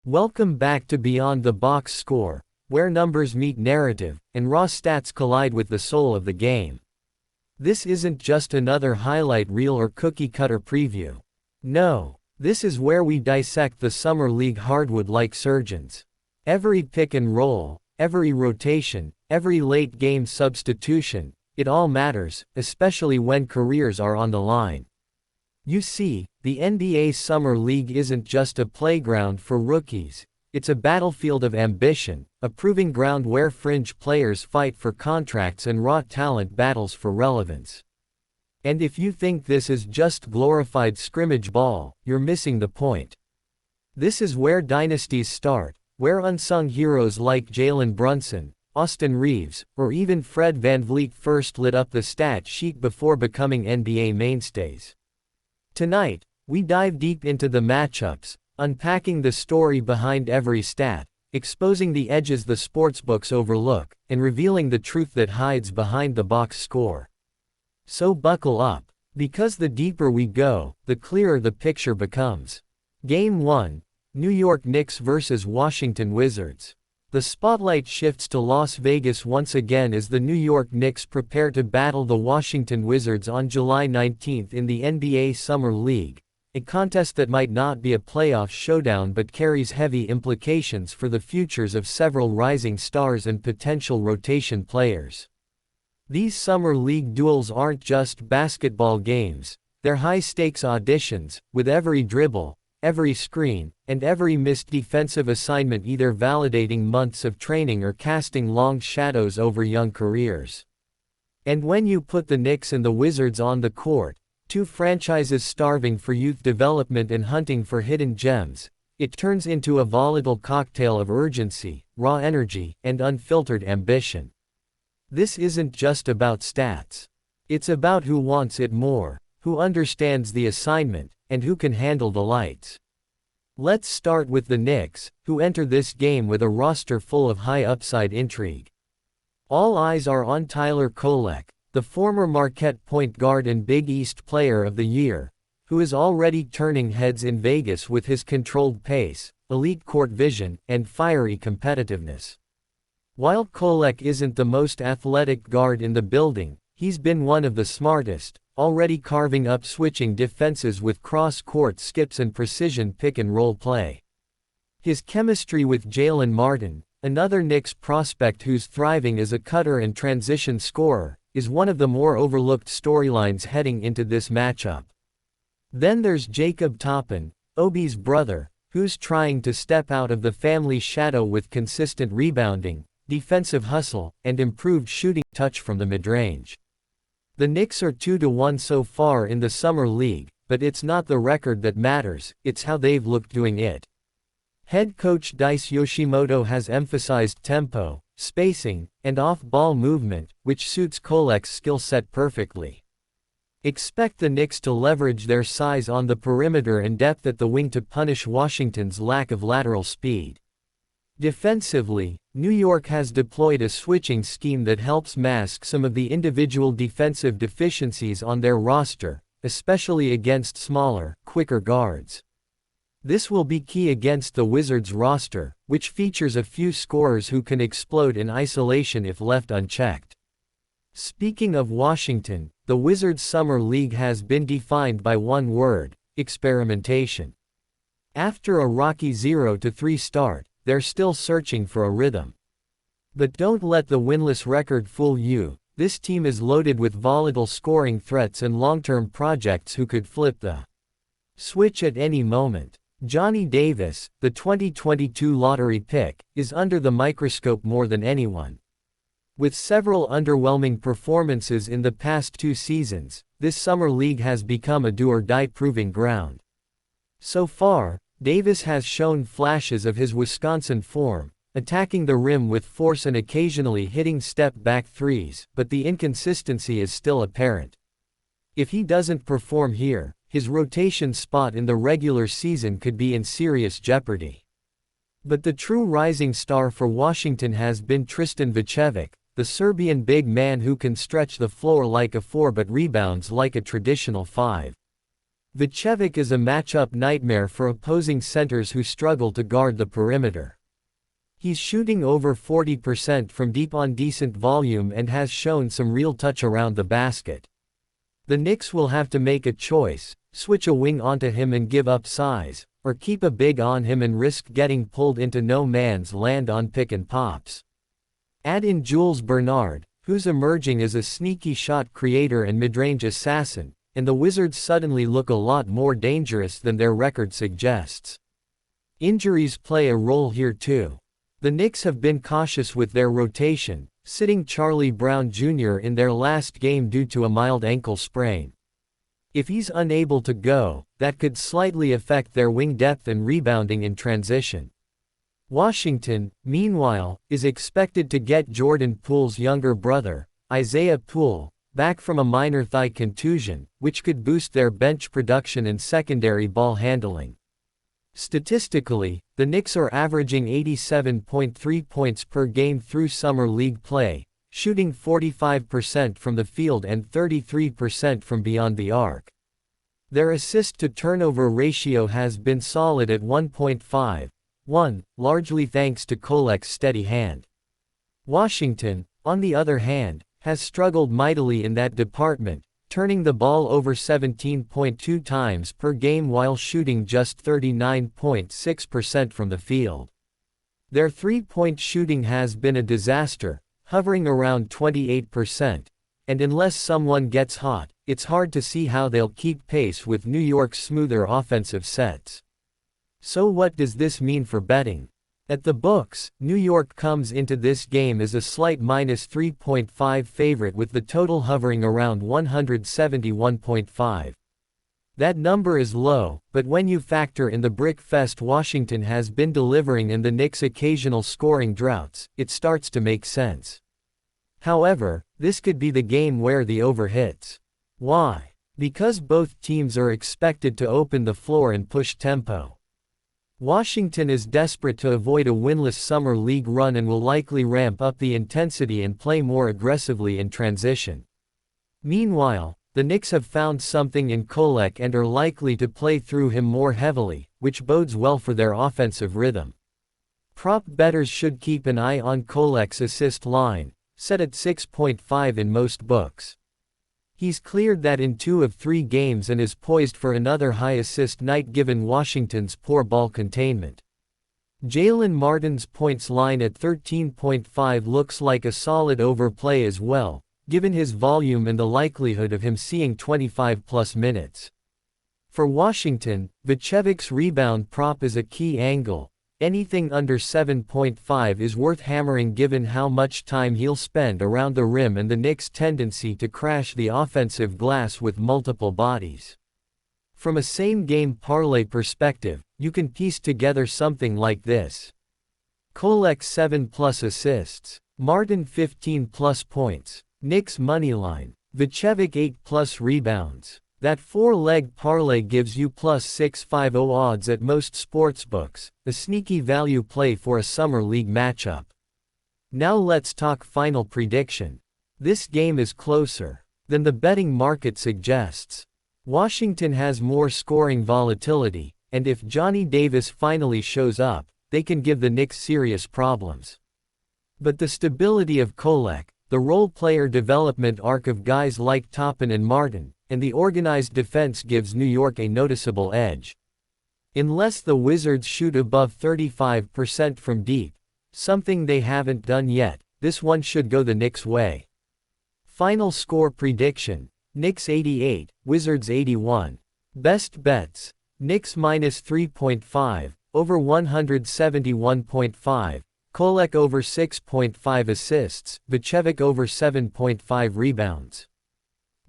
Welcome back to Beyond the Box Score, where numbers meet narrative, and raw stats collide with the soul of the game. This isn't just another highlight reel or cookie-cutter preview. No, this is where we dissect the Summer League hardwood like surgeons. Every pick and roll, every rotation, every late-game substitution, it all matters, especially when careers are on the line. You see, the NBA Summer League isn't just a playground for rookies, it's a battlefield of ambition, a proving ground where fringe players fight for contracts and raw talent battles for relevance. And if you think this is just glorified scrimmage ball, you're missing the point. This is where dynasties start, where unsung heroes like Jalen Brunson, Austin Reeves, or even Fred VanVleet first lit up the stat sheet before becoming NBA mainstays. Tonight, we dive deep into the matchups, unpacking the story behind every stat, exposing the edges the sportsbooks overlook, and revealing the truth that hides behind the box score. So buckle up, because the deeper we go, the clearer the picture becomes. Game 1, New York Knicks vs. Washington Wizards. The spotlight shifts to Las Vegas once again as the New York Knicks prepare to battle the Washington Wizards on July 19 in the NBA Summer League, a contest that might not be a playoff showdown but carries heavy implications for the futures of several rising stars and potential rotation players. These Summer League duels aren't just basketball games, they're high-stakes auditions, with every dribble, every screen, and every missed defensive assignment either validating months of training or casting long shadows over young careers. And when you put the Knicks and the Wizards on the court, two franchises starving for youth development and hunting for hidden gems, it turns into a volatile cocktail of urgency, raw energy, and unfiltered ambition. This isn't just about stats. It's about who wants it more, who understands the assignment, and who can handle the lights. Let's start with the Knicks, who enter this game with a roster full of high-upside intrigue. All eyes are on Tyler Kolek, the former Marquette point guard and Big East Player of the Year, who is already turning heads in Vegas with his controlled pace, elite court vision, and fiery competitiveness. While Kolek isn't the most athletic guard in the building, he's been one of the smartest, already carving up switching defenses with cross-court skips and precision pick-and-roll play. His chemistry with Jalen Martin, another Knicks prospect who's thriving as a cutter and transition scorer, is one of the more overlooked storylines heading into this matchup. Then there's Jacob Toppin, Obi's brother, who's trying to step out of the family shadow with consistent rebounding, defensive hustle, and improved shooting touch from the mid-range. The Knicks are 2-1 so far in the Summer League, but it's not the record that matters, it's how they've looked doing it. Head coach Dice Yoshimoto has emphasized tempo, spacing, and off-ball movement, which suits Kolek's skill set perfectly. Expect the Knicks to leverage their size on the perimeter and depth at the wing to punish Washington's lack of lateral speed. Defensively, New York has deployed a switching scheme that helps mask some of the individual defensive deficiencies on their roster, especially against smaller, quicker guards. This will be key against the Wizards roster, which features a few scorers who can explode in isolation if left unchecked. Speaking of Washington, the Wizards Summer League has been defined by one word: experimentation. After a rocky 0-3 start, they're still searching for a rhythm. But don't let the winless record fool you, this team is loaded with volatile scoring threats and long-term projects who could flip the switch at any moment. Johnny Davis, the 2022 lottery pick, is under the microscope more than anyone. With several underwhelming performances in the past 2 seasons, this Summer League has become a do-or-die proving ground. So far, Davis has shown flashes of his Wisconsin form, attacking the rim with force and occasionally hitting step-back threes, but the inconsistency is still apparent. If he doesn't perform here, his rotation spot in the regular season could be in serious jeopardy. But the true rising star for Washington has been Tristan Vukcevic, the Serbian big man who can stretch the floor like a 4 but rebounds like a traditional 5. Vucevic is a matchup nightmare for opposing centers who struggle to guard the perimeter. He's shooting over 40% from deep on decent volume and has shown some real touch around the basket. The Knicks will have to make a choice: switch a wing onto him and give up size, or keep a big on him and risk getting pulled into no man's land on pick and pops. Add in Jules Bernard, who's emerging as a sneaky shot creator and mid-range assassin, and the Wizards suddenly look a lot more dangerous than their record suggests. Injuries play a role here too. The Knicks have been cautious with their rotation, sitting Charlie Brown Jr. in their last game due to a mild ankle sprain. If he's unable to go, that could slightly affect their wing depth and rebounding in transition. Washington, meanwhile, is expected to get Jordan Poole's younger brother, Isaiah Poole, back from a minor thigh contusion, which could boost their bench production and secondary ball handling. Statistically, the Knicks are averaging 87.3 points per game through summer league play, shooting 45% from the field and 33% from beyond the arc. Their assist-to-turnover ratio has been solid at 1.51, largely thanks to Kolek's steady hand. Washington, on the other hand, has struggled mightily in that department, turning the ball over 17.2 times per game while shooting just 39.6% from the field. Their three-point shooting has been a disaster, hovering around 28%, and unless someone gets hot, it's hard to see how they'll keep pace with New York's smoother offensive sets. So what does this mean for betting? At the books, New York comes into this game as a slight -3.5 favorite with the total hovering around 171.5. That number is low, but when you factor in the brick fest Washington has been delivering and the Knicks' occasional scoring droughts, it starts to make sense. However, this could be the game where the over hits. Why? Because both teams are expected to open the floor and push tempo. Washington is desperate to avoid a winless summer league run and will likely ramp up the intensity and play more aggressively in transition. Meanwhile, the Knicks have found something in Kolek and are likely to play through him more heavily, which bodes well for their offensive rhythm. Prop bettors should keep an eye on Kolek's assist line, set at 6.5 in most books. He's cleared that in 2 of 3 games and is poised for another high assist night given Washington's poor ball containment. Jalen Martin's points line at 13.5 looks like a solid overplay as well, given his volume and the likelihood of him seeing 25-plus minutes. For Washington, Vucevic's rebound prop is a key angle. Anything under 7.5 is worth hammering given how much time he'll spend around the rim and the Knicks' tendency to crash the offensive glass with multiple bodies. From a same-game parlay perspective, you can piece together something like this. Kolek 7+ assists, Martin 15+ points, Knicks moneyline, Vucevic 8+ rebounds. That 4-leg parlay gives you +650 odds at most sportsbooks, a sneaky value play for a summer league matchup. Now let's talk final prediction. This game is closer than the betting market suggests. Washington has more scoring volatility, and if Johnny Davis finally shows up, they can give the Knicks serious problems. But the stability of Kolek, the role-player development arc of guys like Toppin and Martin, and the organized defense gives New York a noticeable edge. Unless the Wizards shoot above 35% from deep, something they haven't done yet, this one should go the Knicks' way. Final score prediction: Knicks 88, Wizards 81. Best bets: Knicks -3.5, over 171.5, Kolek over 6.5 assists, Vucevic over 7.5 rebounds.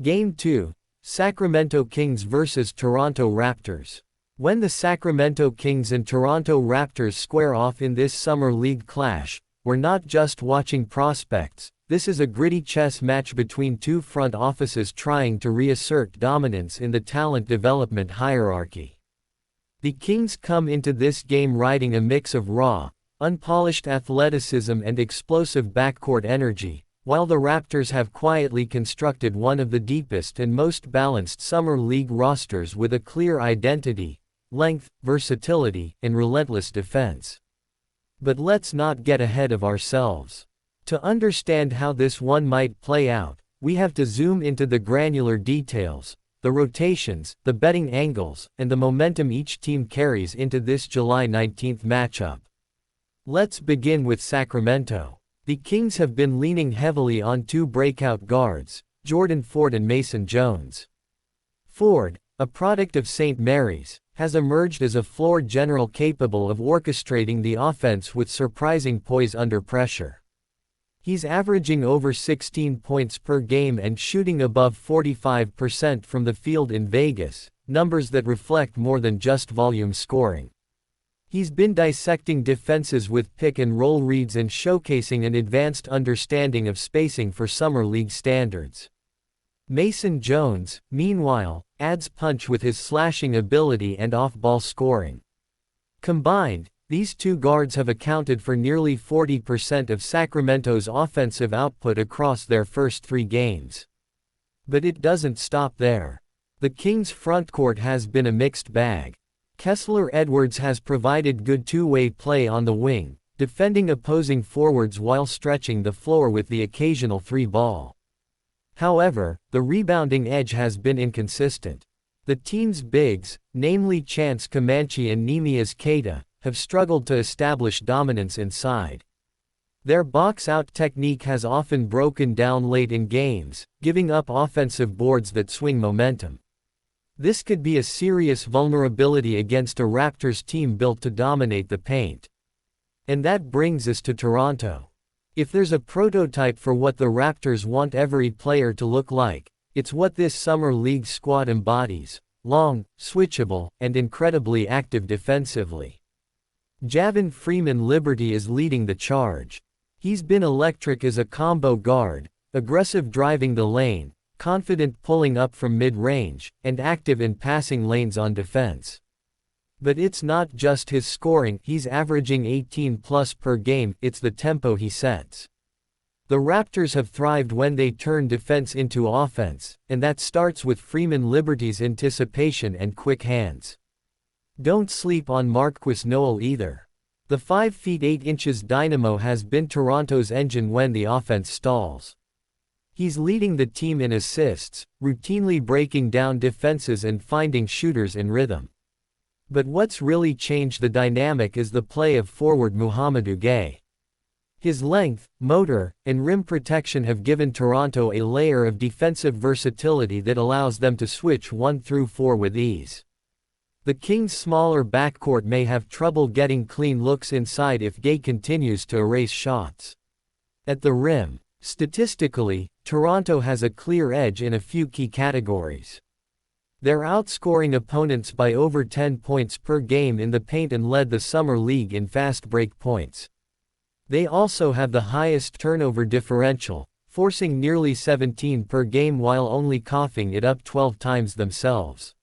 Game 2. Sacramento Kings vs Toronto Raptors. When the Sacramento Kings and Toronto Raptors square off in this summer league clash, we're not just watching prospects, this is a gritty chess match between two front offices trying to reassert dominance in the talent development hierarchy. The Kings come into this game riding a mix of raw, unpolished athleticism and explosive backcourt energy, while the Raptors have quietly constructed one of the deepest and most balanced summer league rosters with a clear identity, length, versatility, and relentless defense. But let's not get ahead of ourselves. To understand how this one might play out, we have to zoom into the granular details, the rotations, the betting angles, and the momentum each team carries into this July 19th matchup. Let's begin with Sacramento. The Kings have been leaning heavily on two breakout guards, Jordan Ford and Mason Jones. Ford, a product of St. Mary's, has emerged as a floor general capable of orchestrating the offense with surprising poise under pressure. He's averaging over 16 points per game and shooting above 45% from the field in Vegas, numbers that reflect more than just volume scoring. He's been dissecting defenses with pick-and-roll reads and showcasing an advanced understanding of spacing for summer league standards. Mason Jones, meanwhile, adds punch with his slashing ability and off-ball scoring. Combined, these two guards have accounted for nearly 40% of Sacramento's offensive output across their first 3 games. But it doesn't stop there. The Kings' frontcourt has been a mixed bag. Kessler Edwards has provided good two-way play on the wing, defending opposing forwards while stretching the floor with the occasional 3-ball. However, the rebounding edge has been inconsistent. The team's bigs, namely Chance Comanche and Nemias Queta, have struggled to establish dominance inside. Their box-out technique has often broken down late in games, giving up offensive boards that swing momentum. This could be a serious vulnerability against a Raptors team built to dominate the paint. And that brings us to Toronto. If there's a prototype for what the Raptors want every player to look like, it's what this summer league squad embodies: long, switchable, and incredibly active defensively. Javon Freeman-Liberty is leading the charge. He's been electric as a combo guard, aggressive driving the lane, confident pulling up from mid-range, and active in passing lanes on defense. But it's not just his scoring, he's averaging 18+ per game, it's the tempo he sets. The Raptors have thrived when they turn defense into offense, and that starts with Freeman-Liberty's anticipation and quick hands. Don't sleep on Marquise Noel either. The 5 feet 8 inches dynamo has been Toronto's engine when the offense stalls. He's leading the team in assists, routinely breaking down defenses and finding shooters in rhythm. But what's really changed the dynamic is the play of forward Mouhamadou Gueye. His length, motor, and rim protection have given Toronto a layer of defensive versatility that allows them to switch 1 through 4 with ease. The Kings' smaller backcourt may have trouble getting clean looks inside if Gueye continues to erase shots. At the rim, statistically, Toronto has a clear edge in a few key categories. They're outscoring opponents by over 10 points per game in the paint and led the summer league in fast break points. They also have the highest turnover differential, forcing nearly 17 per game while only coughing it up 12 times themselves.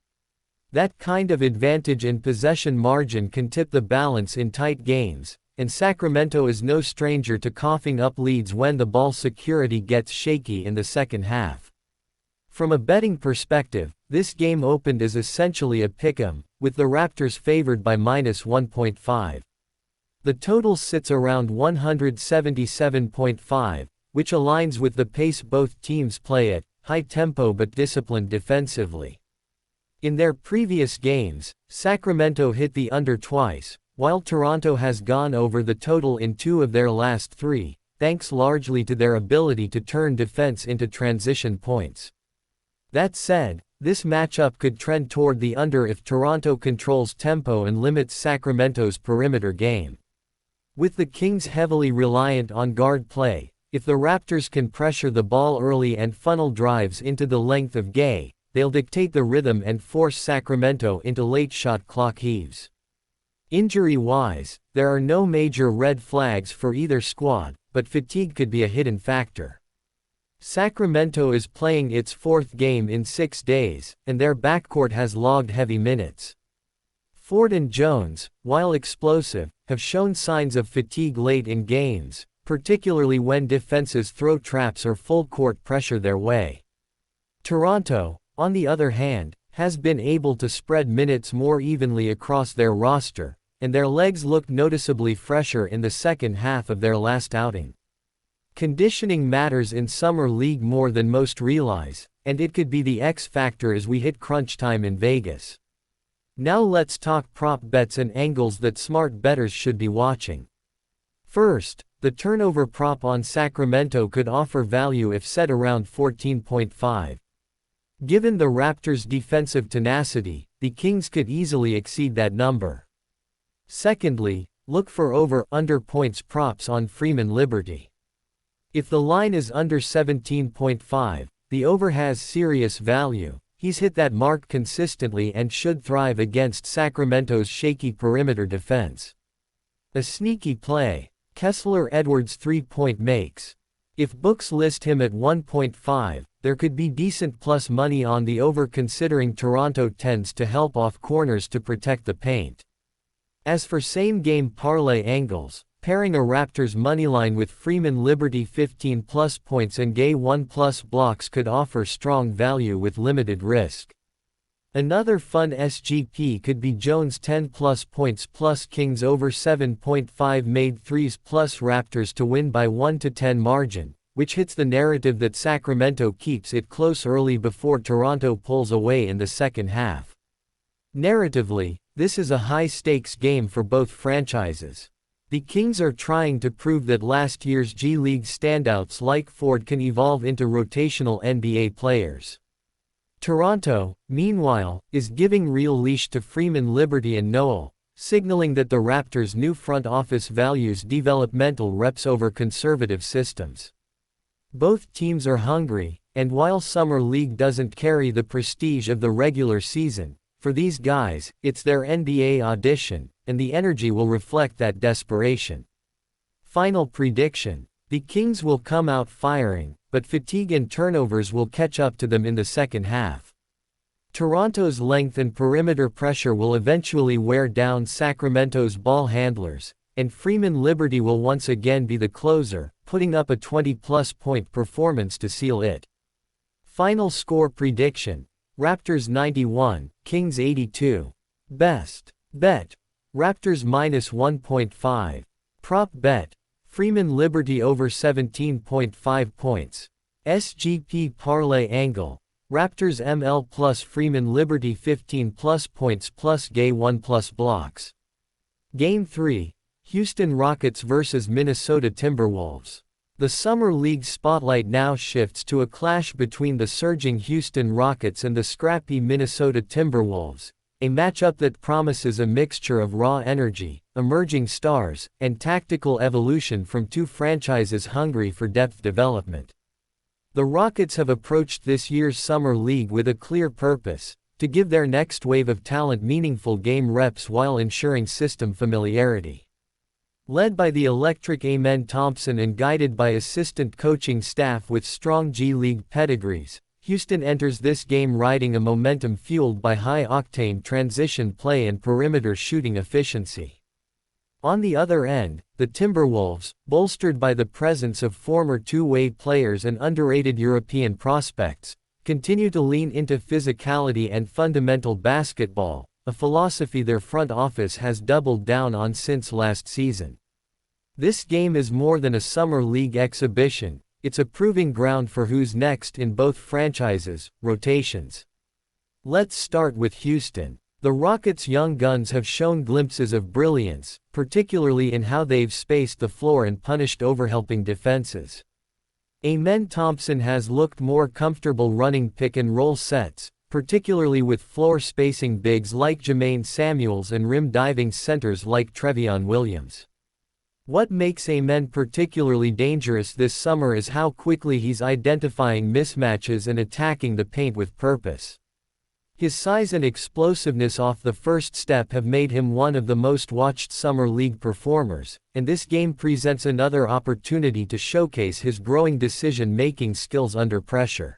That kind of advantage in possession margin can tip the balance in tight games, and Sacramento is no stranger to coughing up leads when the ball security gets shaky in the second half. From a betting perspective, this game opened as essentially a pick'em, with the Raptors favored by -1.5. The total sits around 177.5, which aligns with the pace both teams play at, high tempo but disciplined defensively. In their previous games, Sacramento hit the under twice, while Toronto has gone over the total in 2 of their last 3, thanks largely to their ability to turn defense into transition points. That said, this matchup could trend toward the under if Toronto controls tempo and limits Sacramento's perimeter game. With the Kings heavily reliant on guard play, if the Raptors can pressure the ball early and funnel drives into the length of Gueye, they'll dictate the rhythm and force Sacramento into late shot clock heaves. Injury-wise, there are no major red flags for either squad, but fatigue could be a hidden factor. Sacramento is playing its 4th game in 6 days, and their backcourt has logged heavy minutes. Ford and Jones, while explosive, have shown signs of fatigue late in games, particularly when defenses throw traps or full-court pressure their way. Toronto, on the other hand, has been able to spread minutes more evenly across their roster, and their legs looked noticeably fresher in the second half of their last outing. Conditioning matters in Summer League more than most realize, and it could be the X factor as we hit crunch time in Vegas. Now let's talk prop bets and angles that smart bettors should be watching. First, the turnover prop on Sacramento could offer value if set around 14.5. Given the Raptors' defensive tenacity, the Kings could easily exceed that number. Secondly, look for over/under points props on Freeman Liberty. If the line is under 17.5, the over has serious value. He's hit that mark consistently and should thrive against Sacramento's shaky perimeter defense. A sneaky play: Kessler Edwards 3-point makes. If books list him at 1.5, there could be decent plus money on the over considering Toronto tends to help off corners to protect the paint. As for same-game parlay angles, pairing a Raptors moneyline with Freeman Liberty 15+ points and Gay 1+ blocks could offer strong value with limited risk. Another fun SGP could be Jones 10+ points plus Kings over 7.5 made threes plus Raptors to win by 1-10 margin, which hits the narrative that Sacramento keeps it close early before Toronto pulls away in the second half. Narratively, this is a high-stakes game for both franchises. The Kings are trying to prove that last year's G League standouts like Ford can evolve into rotational NBA players. Toronto, meanwhile, is giving real leash to Freeman Liberty and Noel, signaling that the Raptors' new front office values developmental reps over conservative systems. Both teams are hungry, and while Summer League doesn't carry the prestige of the regular season, for these guys, it's their NBA audition, and the energy will reflect that desperation. Final prediction: the Kings will come out firing, but fatigue and turnovers will catch up to them in the second half. Toronto's length and perimeter pressure will eventually wear down Sacramento's ball handlers, and Freeman Liberty will once again be the closer, putting up a 20+ point performance to seal it. Final score prediction: Raptors 91, Kings 82. Best bet: Raptors -1.5. Prop bet: Freeman Liberty over 17.5 points. SGP parlay angle: Raptors ML plus Freeman Liberty 15+ points plus Gay 1+ blocks. Game 3, Houston Rockets vs Minnesota Timberwolves. The Summer League spotlight now shifts to a clash between the surging Houston Rockets and the scrappy Minnesota Timberwolves, a matchup that promises a mixture of raw energy, emerging stars, and tactical evolution from two franchises hungry for depth development. The Rockets have approached this year's Summer League with a clear purpose: to give their next wave of talent meaningful game reps while ensuring system familiarity. Led by the electric Amen Thompson and guided by assistant coaching staff with strong G League pedigrees, Houston enters this game riding a momentum fueled by high-octane transition play and perimeter shooting efficiency. On the other end, the Timberwolves, bolstered by the presence of former two-way players and underrated European prospects, continue to lean into physicality and fundamental basketball, a philosophy their front office has doubled down on since last season. This game is more than a Summer League exhibition, it's a proving ground for who's next in both franchises' rotations. Let's start with Houston. The Rockets' young guns have shown glimpses of brilliance, particularly in how they've spaced the floor and punished overhelping defenses. Amen Thompson has looked more comfortable running pick-and-roll sets, particularly with floor-spacing bigs like Jermaine Samuels and rim-diving centers like Trevion Williams. What makes Amen particularly dangerous this summer is how quickly he's identifying mismatches and attacking the paint with purpose. His size and explosiveness off the first step have made him one of the most watched Summer League performers, and this game presents another opportunity to showcase his growing decision-making skills under pressure.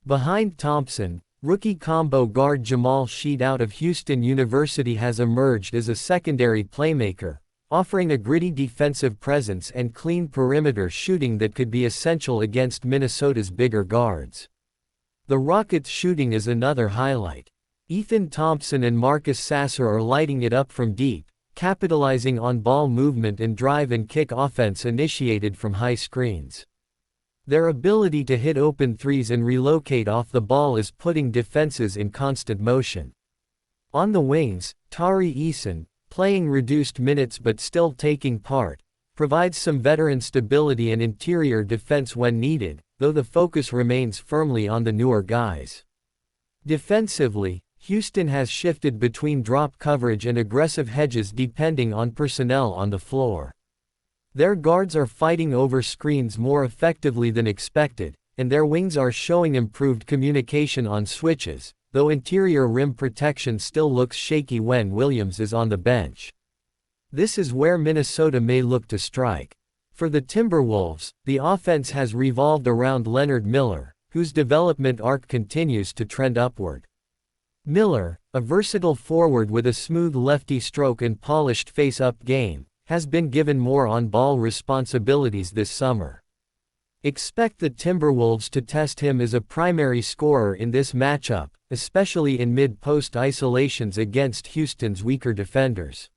Behind Thompson, rookie combo guard Jamal Sheed out of Houston University has emerged as a secondary playmaker, offering a gritty defensive presence and clean perimeter shooting that could be essential against Minnesota's bigger guards. The Rockets' shooting is another highlight. Ethan Thompson and Marcus Sasser are lighting it up from deep, capitalizing on ball movement and drive and kick offense initiated from high screens. Their ability to hit open threes and relocate off the ball is putting defenses in constant motion. On the wings, Tari Eason, playing reduced minutes but still taking part, provides some veteran stability and interior defense when needed, though the focus remains firmly on the newer guys. Defensively, Houston has shifted between drop coverage and aggressive hedges depending on personnel on the floor. Their guards are fighting over screens more effectively than expected, and their wings are showing improved communication on switches, though interior rim protection still looks shaky when Williams is on the bench. This is where Minnesota may look to strike. For the Timberwolves, the offense has revolved around Leonard Miller, whose development arc continues to trend upward. Miller, a versatile forward with a smooth lefty stroke and polished face-up game, has been given more on-ball responsibilities this summer. Expect the Timberwolves to test him as a primary scorer in this matchup, especially in mid-post isolations against Houston's weaker defenders.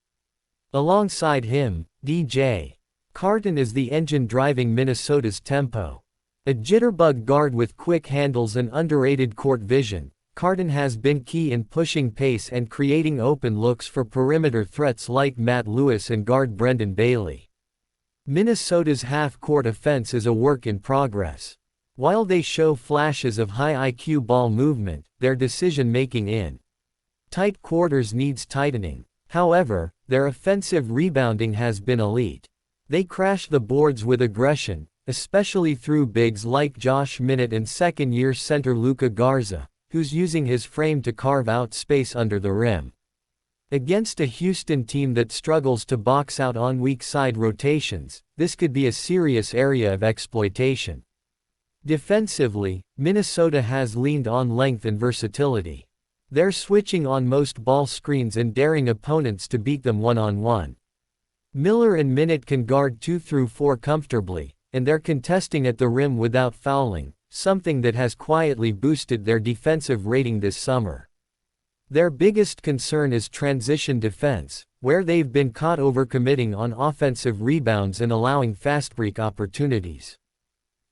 Alongside him, DJ Carton is the engine driving Minnesota's tempo. A jitterbug guard with quick handles and underrated court vision, Carton has been key in pushing pace and creating open looks for perimeter threats like Matt Lewis and guard Brendan Bailey. Minnesota's half-court offense is a work in progress. While they show flashes of high IQ ball movement, their decision-making in tight quarters needs tightening. However, their offensive rebounding has been elite. They crash the boards with aggression, especially through bigs like Josh Minott and second-year center Luka Garza, who's using his frame to carve out space under the rim. Against a Houston team that struggles to box out on weak side rotations, this could be a serious area of exploitation. Defensively, Minnesota has leaned on length and versatility. They're switching on most ball screens and daring opponents to beat them one-on-one. Miller and Minott can guard 2 through 4 comfortably, and they're contesting at the rim without fouling, something that has quietly boosted their defensive rating this summer. Their biggest concern is transition defense, where they've been caught overcommitting on offensive rebounds and allowing fast break opportunities.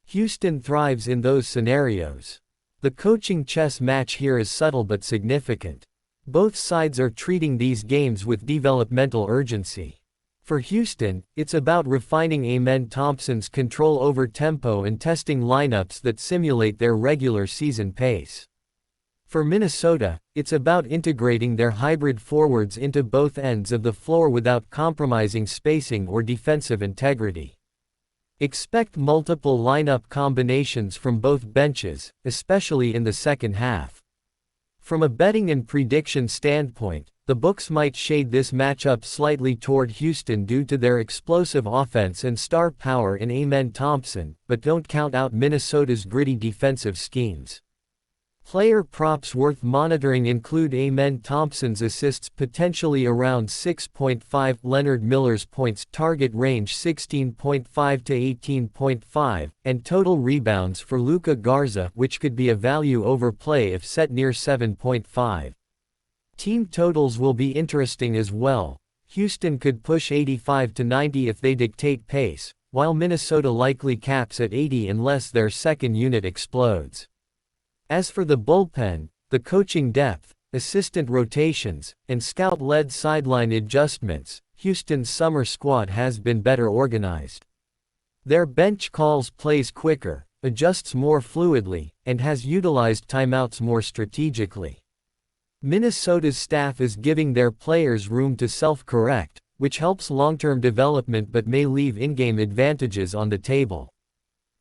Houston thrives in those scenarios. The coaching chess match here is subtle but significant. Both sides are treating these games with developmental urgency. For Houston, it's about refining Amen Thompson's control over tempo and testing lineups that simulate their regular season pace. For Minnesota, it's about integrating their hybrid forwards into both ends of the floor without compromising spacing or defensive integrity. Expect multiple lineup combinations from both benches, especially in the second half. From a betting and prediction standpoint, the books might shade this matchup slightly toward Houston due to their explosive offense and star power in Amen Thompson, but don't count out Minnesota's gritty defensive schemes. Player props worth monitoring include Amen Thompson's assists potentially around 6.5, Leonard Miller's points target range 16.5 to 18.5, and total rebounds for Luka Garza, which could be a value over play if set near 7.5. Team totals will be interesting as well. Houston could push 85 to 90 if they dictate pace, while Minnesota likely caps at 80 unless their second unit explodes. As for the bullpen, the coaching depth, assistant rotations, and scout-led sideline adjustments, Houston's summer squad has been better organized. Their bench calls plays quicker, adjusts more fluidly, and has utilized timeouts more strategically. Minnesota's staff is giving their players room to self-correct, which helps long-term development but may leave in-game advantages on the table.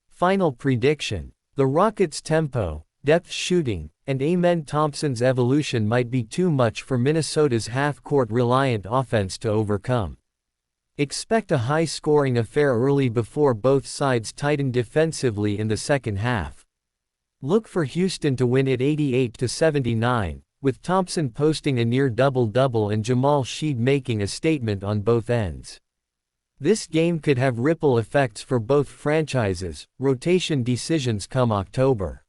Final prediction: the Rockets' tempo, depth shooting, and Amen Thompson's evolution might be too much for Minnesota's half-court reliant offense to overcome. Expect a high-scoring affair early before both sides tighten defensively in the second half. Look for Houston to win at 88 to 79, with Thompson posting a near double-double and Jamal Sheed making a statement on both ends. This game could have ripple effects for both franchises, rotation decisions come October.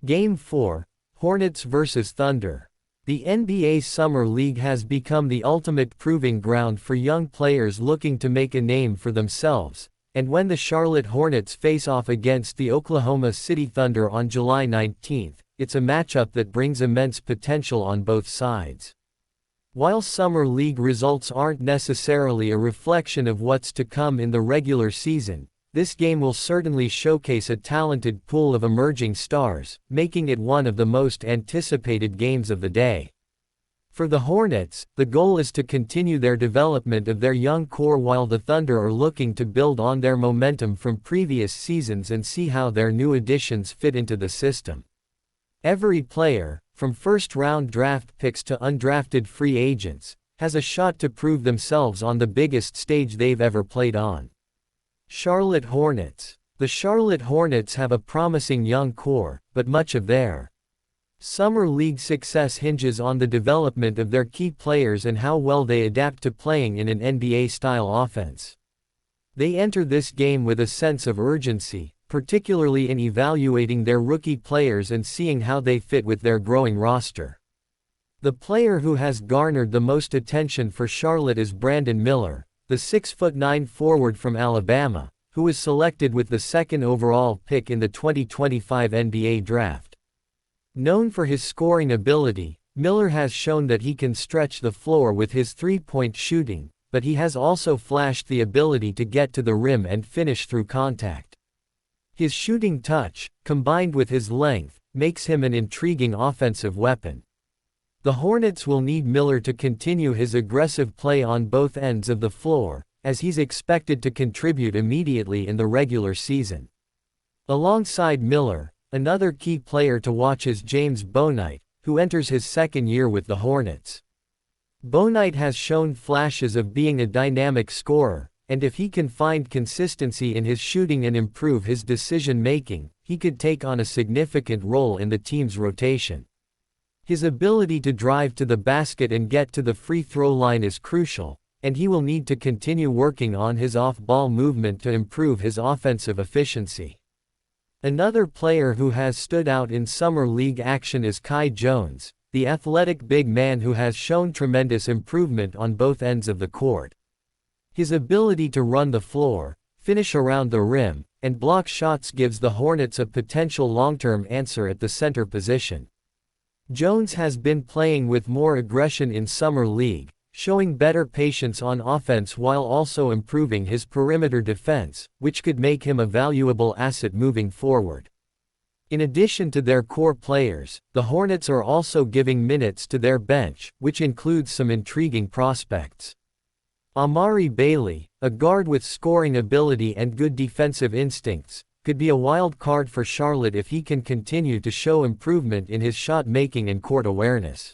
Game 4, Hornets vs Thunder. The NBA Summer League has become the ultimate proving ground for young players looking to make a name for themselves, and when the Charlotte Hornets face off against the Oklahoma City Thunder on July 19, it's a matchup that brings immense potential on both sides. While Summer League results aren't necessarily a reflection of what's to come in the regular season, this game will certainly showcase a talented pool of emerging stars, making it one of the most anticipated games of the day. For the Hornets, the goal is to continue their development of their young core while the Thunder are looking to build on their momentum from previous seasons and see how their new additions fit into the system. Every player, from first-round draft picks to undrafted free agents, has a shot to prove themselves on the biggest stage they've ever played on. Charlotte Hornets. The Charlotte Hornets have a promising young core, but much of their Summer League success hinges on the development of their key players and how well they adapt to playing in an NBA-style offense. They enter this game with a sense of urgency, particularly in evaluating their rookie players and seeing how they fit with their growing roster. The player who has garnered the most attention for Charlotte is Brandon Miller, the 6'9" forward from Alabama, who was selected with the second overall pick in the 2025 NBA Draft. Known for his scoring ability, Miller has shown that he can stretch the floor with his three-point shooting, but he has also flashed the ability to get to the rim and finish through contact. His shooting touch, combined with his length, makes him an intriguing offensive weapon. The Hornets will need Miller to continue his aggressive play on both ends of the floor, as he's expected to contribute immediately in the regular season. Alongside Miller, another key player to watch is James Bouknight, who enters his second year with the Hornets. Bouknight has shown flashes of being a dynamic scorer, and if he can find consistency in his shooting and improve his decision-making, he could take on a significant role in the team's rotation. His ability to drive to the basket and get to the free throw line is crucial, and he will need to continue working on his off-ball movement to improve his offensive efficiency. Another player who has stood out in Summer League action is Kai Jones, the athletic big man who has shown tremendous improvement on both ends of the court. His ability to run the floor, finish around the rim, and block shots gives the Hornets a potential long-term answer at the center position. Jones has been playing with more aggression in Summer League, showing better patience on offense while also improving his perimeter defense, which could make him a valuable asset moving forward. In addition to their core players, the Hornets are also giving minutes to their bench, which includes some intriguing prospects. Amari Bailey, a guard with scoring ability and good defensive instincts, could be a wild card for Charlotte if he can continue to show improvement in his shot-making and court awareness.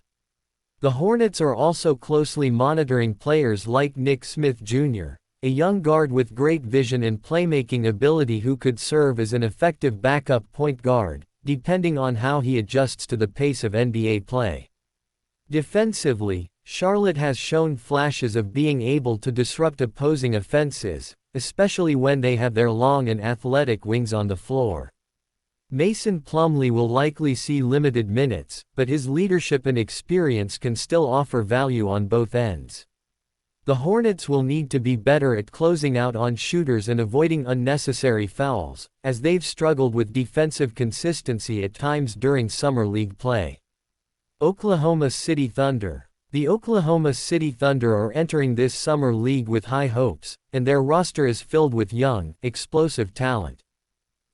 The Hornets are also closely monitoring players like Nick Smith Jr., a young guard with great vision and playmaking ability who could serve as an effective backup point guard, depending on how he adjusts to the pace of NBA play. Defensively, Charlotte has shown flashes of being able to disrupt opposing offenses, especially when they have their long and athletic wings on the floor. Mason Plumlee will likely see limited minutes, but his leadership and experience can still offer value on both ends. The Hornets will need to be better at closing out on shooters and avoiding unnecessary fouls, as they've struggled with defensive consistency at times during Summer League play. Oklahoma City Thunder. The Oklahoma City Thunder are entering this Summer League with high hopes, and their roster is filled with young, explosive talent.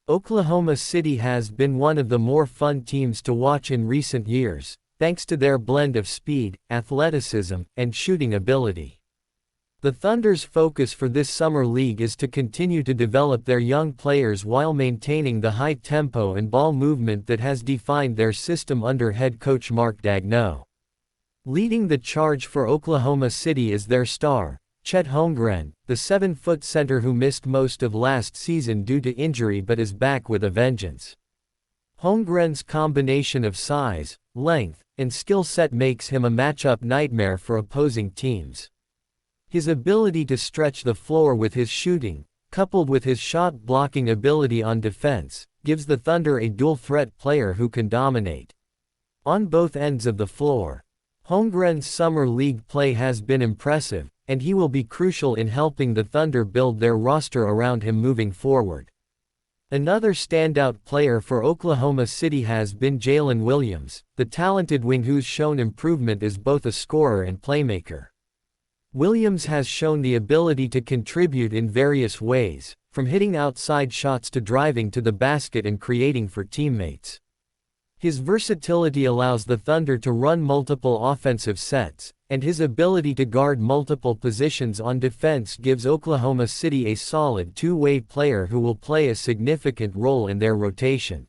Oklahoma City has been one of the more fun teams to watch in recent years, thanks to their blend of speed, athleticism, and shooting ability. The Thunder's focus for this Summer League is to continue to develop their young players while maintaining the high tempo and ball movement that has defined their system under head coach Mark Daigneault. Leading the charge for Oklahoma City is their star, Chet Holmgren, the 7-foot center who missed most of last season due to injury but is back with a vengeance. Holmgren's combination of size, length, and skill set makes him a matchup nightmare for opposing teams. His ability to stretch the floor with his shooting, coupled with his shot-blocking ability on defense, gives the Thunder a dual-threat player who can dominate on both ends of the floor. Holmgren's summer league play has been impressive, and he will be crucial in helping the Thunder build their roster around him moving forward. Another standout player for Oklahoma City has been Jalen Williams, the talented wing who's shown improvement as both a scorer and playmaker. Williams has shown the ability to contribute in various ways, from hitting outside shots to driving to the basket and creating for teammates. His versatility allows the Thunder to run multiple offensive sets, and his ability to guard multiple positions on defense gives Oklahoma City a solid two-way player who will play a significant role in their rotation.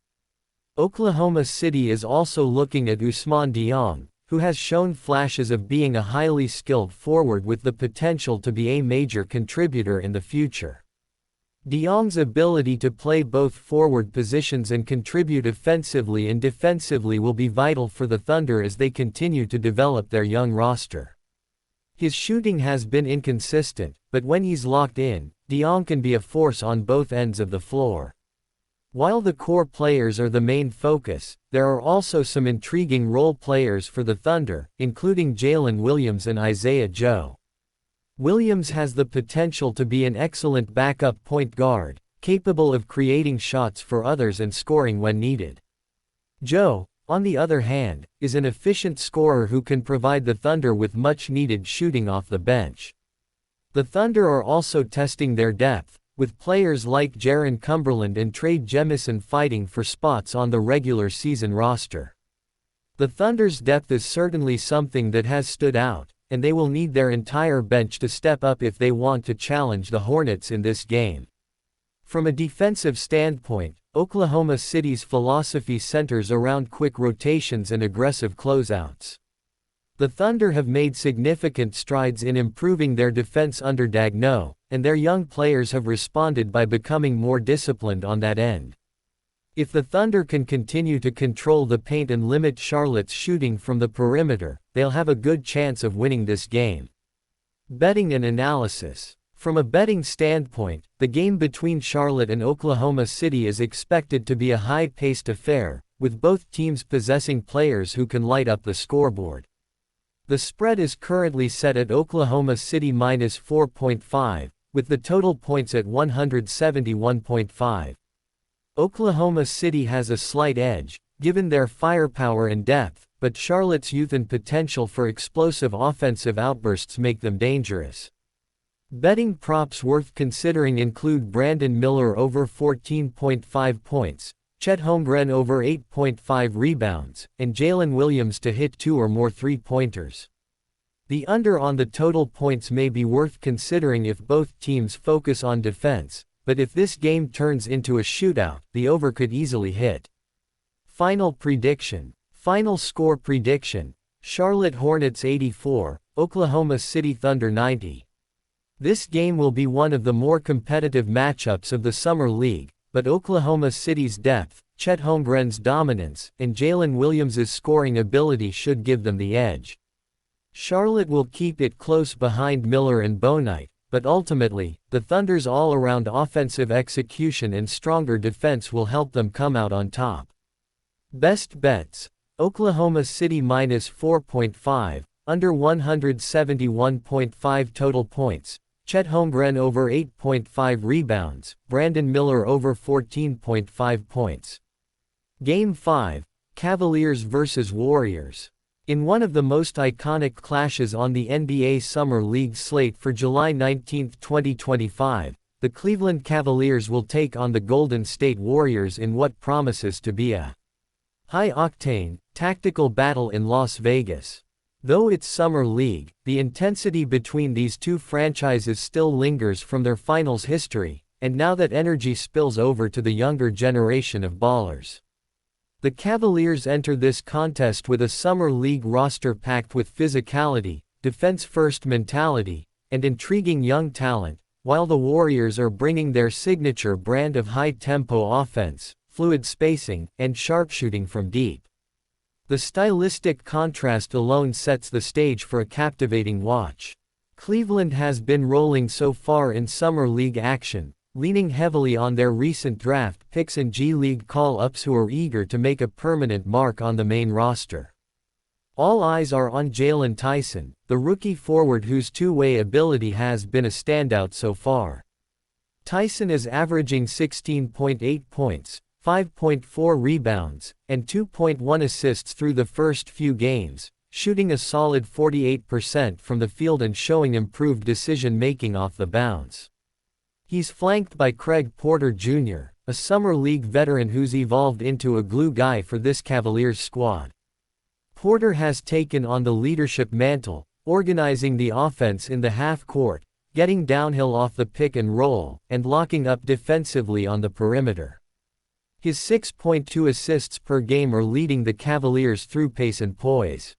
Oklahoma City is also looking at Ousmane Dieng, who has shown flashes of being a highly skilled forward with the potential to be a major contributor in the future. Dieng's ability to play both forward positions and contribute offensively and defensively will be vital for the Thunder as they continue to develop their young roster. His shooting has been inconsistent, but when he's locked in, Dieng can be a force on both ends of the floor. While the core players are the main focus, there are also some intriguing role players for the Thunder, including Jalen Williams and Isaiah Joe. Williams has the potential to be an excellent backup point guard, capable of creating shots for others and scoring when needed. Joe, on the other hand, is an efficient scorer who can provide the Thunder with much-needed shooting off the bench. The Thunder are also testing their depth, with players like Jaron Cumberland and Trey Jemison fighting for spots on the regular season roster. The Thunder's depth is certainly something that has stood out, and they will need their entire bench to step up if they want to challenge the Hornets in this game. From a defensive standpoint, Oklahoma City's philosophy centers around quick rotations and aggressive closeouts. The Thunder have made significant strides in improving their defense under Dagno, and their young players have responded by becoming more disciplined on that end. If the Thunder can continue to control the paint and limit Charlotte's shooting from the perimeter, they'll have a good chance of winning this game. Betting and analysis. From a betting standpoint, the game between Charlotte and Oklahoma City is expected to be a high-paced affair, with both teams possessing players who can light up the scoreboard. The spread is currently set at Oklahoma City minus 4.5, with the total points at 171.5. Oklahoma City has a slight edge, given their firepower and depth, but Charlotte's youth and potential for explosive offensive outbursts make them dangerous. Betting props worth considering include Brandon Miller over 14.5 points, Chet Holmgren over 8.5 rebounds, and Jalen Williams to hit 2 or more three-pointers. The under on the total points may be worth considering if both teams focus on defense, but if this game turns into a shootout, the over could easily hit. Final prediction. Final score prediction: Charlotte Hornets 84, Oklahoma City Thunder 90. This game will be one of the more competitive matchups of the Summer League, but Oklahoma City's depth, Chet Holmgren's dominance, and Jalen Williams' scoring ability should give them the edge. Charlotte will keep it close behind Miller and Bouknight, but ultimately, the Thunder's all-around offensive execution and stronger defense will help them come out on top. Best bets: Oklahoma City minus 4.5, under 171.5 total points, Chet Holmgren over 8.5 rebounds, Brandon Miller over 14.5 points. Game 5, Cavaliers vs. Warriors. In one of the most iconic clashes on the NBA Summer League slate for July 19, 2025, the Cleveland Cavaliers will take on the Golden State Warriors in what promises to be a high-octane, tactical battle in Las Vegas. Though it's Summer League, the intensity between these two franchises still lingers from their finals history, and now that energy spills over to the younger generation of ballers. The Cavaliers enter this contest with a Summer League roster packed with physicality, defense-first mentality, and intriguing young talent, while the Warriors are bringing their signature brand of high-tempo offense, fluid spacing, and sharpshooting from deep. The stylistic contrast alone sets the stage for a captivating watch. Cleveland has been rolling so far in Summer League action, leaning heavily on their recent draft picks and G League call-ups who are eager to make a permanent mark on the main roster. All eyes are on Jalen Tyson, the rookie forward whose two-way ability has been a standout so far. Tyson is averaging 16.8 points, 5.4 rebounds, and 2.1 assists through the first few games, shooting a solid 48% from the field and showing improved decision-making off the bounce. He's flanked by Craig Porter Jr., a Summer League veteran who's evolved into a glue guy for this Cavaliers squad. Porter has taken on the leadership mantle, organizing the offense in the half-court, getting downhill off the pick and roll, and locking up defensively on the perimeter. His 6.2 assists per game are leading the Cavaliers through pace and poise.